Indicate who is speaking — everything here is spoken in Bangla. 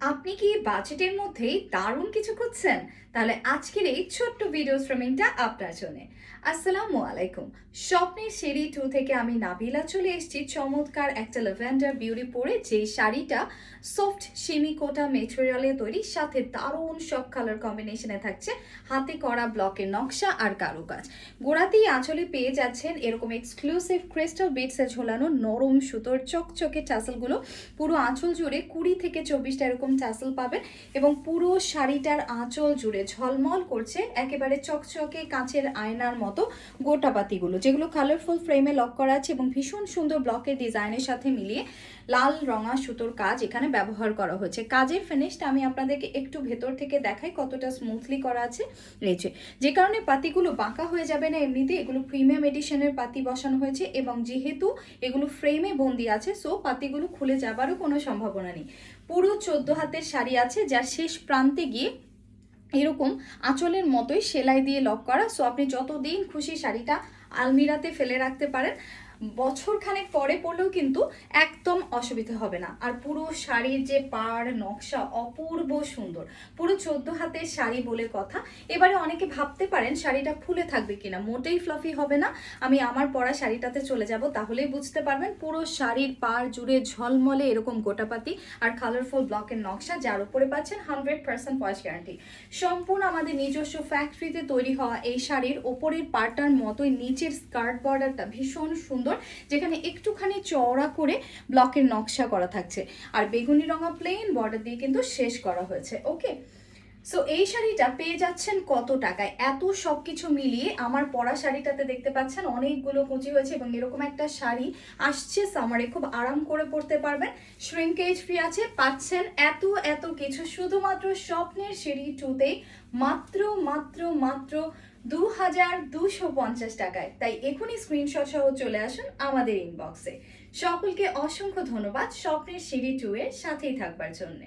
Speaker 1: আপনি কি বাজেটের মধ্যেই দারুণ কিছু খুঁজছেন? তাহলে আজকের এই ছোট্ট ভিডিও স্ট্রিমিংটা আপনার জন্যে। আসসালামু আলাইকুম। স্বপ্নের সিঁড়ি 2 থেকে আমি নাবিলা চলে এসেছি চমৎকার একটা ল্যাভেন্ডার বিউটি পরে, যেই শাড়িটা সফট শিমি কোটা মেটেরিয়ালে তৈরি, সাথে দারুণ সব কালার কম্বিনেশনে থাকছে হাতে করা ব্লকের নকশা আর কারুকাজ। গোড়াতেই আঁচলে পেয়ে যাচ্ছেন এরকম এক্সক্লুসিভ ক্রিস্টাল বিটসে ঝোলানো নরম সুতোর চকচকে টাসেলগুলো। পুরো আঁচল জুড়ে 20 থেকে 24টা এরকম টাসেল পাবেন এবং পুরো শাড়িটার আঁচল জুড়ে ঝলমল করছে একেবারে চকচকে কাঁচের আয়নার মতো গোটাপাতিগুলো, যেগুলো কালারফুল ফ্রেমে লক করা আছে এবং ভীষণ সুন্দর ব্লকের ডিজাইনের সাথে মিলিয়ে লাল রঙা সুতোর কাজ এখানে ব্যবহার করা হয়েছে। কাজের ফিনিশটা আমি আপনাদেরকে একটু ভেতর থেকে দেখাই কতটা স্মুথলি করা আছে রয়েছে, যে কারণে পাতিগুলো বাঁকা হয়ে যাবে না। এমনিতে এগুলো প্রিমিয়াম এডিশনের পাতি বসানো হয়েছে এবং যেহেতু এগুলো ফ্রেমে বন্দি আছে, সো পাতিগুলো খুলে যাবারও কোনো সম্ভাবনা নেই। পুরো 14 হাতের শাড়ি আছে, যার শেষ প্রান্তে গিয়ে এরকম আঁচলের মতোই সেলাই দিয়ে লক করা। সো আপনি যতদিন খুশি শাড়িটা আলমিরাতে ফেলে রাখতে পারেন, বছর খানেক পরে পরলেও কিন্তু একদম অসুবিধা হবে না। আর পুরো শাড়ির যে পাড় নকশা অপূর্ব সুন্দর, পুরো 14 হাতের শাড়ি বলে কথা। এবারে অনেকে ভাবতে পারেন শাড়িটা ফুলে থাকবে কিনা, মোটেই ফ্লাফি হবে না। আমি আমার পরা শাড়িটাতে চলে যাব, তাহলেই বুঝতে পারবেন। পুরো শাড়ির পাড় জুড়ে ঝলমলে এরকম গোটাপাতি আর কালারফুল ব্লকের নকশা, যার উপরে পাচ্ছেন 100% ওয়াশ গ্যারান্টি। সম্পূর্ণ আমাদের নিজস্ব ফ্যাক্টরিতে তৈরি হওয়া এই শাড়ির ওপরের পার্টটার মতোই নিচের স্কার্ট বর্ডারটা ভীষণ সুন্দর, যেখানে একটুখানি চওড়া করে ব্লকের নকশা করা থাকছে আর বেগুনি রঙা প্লেন বর্ডার দিয়ে কিন্তু শেষ করা হয়েছে। ওকে, সো এই শাড়িটা পেয়ে যাচ্ছেন কত টাকায়? এত সব কিছু মিলিয়ে আমার পরা শাড়িটাতে দেখতে পাচ্ছেন অনেকগুলো কুচি হয়েছে এবং এরকম একটা শাড়ি আসছে সামারে, খুব আরাম করে পরতে পারবেন, শ্রিঙ্কেজ ফ্রি আছে। পাচ্ছেন এত এত কিছু শুধুমাত্র স্বপ্নের সিঁড়ি 2তেই, মাত্র মাত্র মাত্র 2250 টাকায়। তাই এখনই স্ক্রিনশট সহ চলে আসুন আমাদের ইনবক্সে। সকলকে অসংখ্য ধন্যবাদ স্বপ্নের সিঁড়ি 2 এর সাথেই থাকবার জন্য।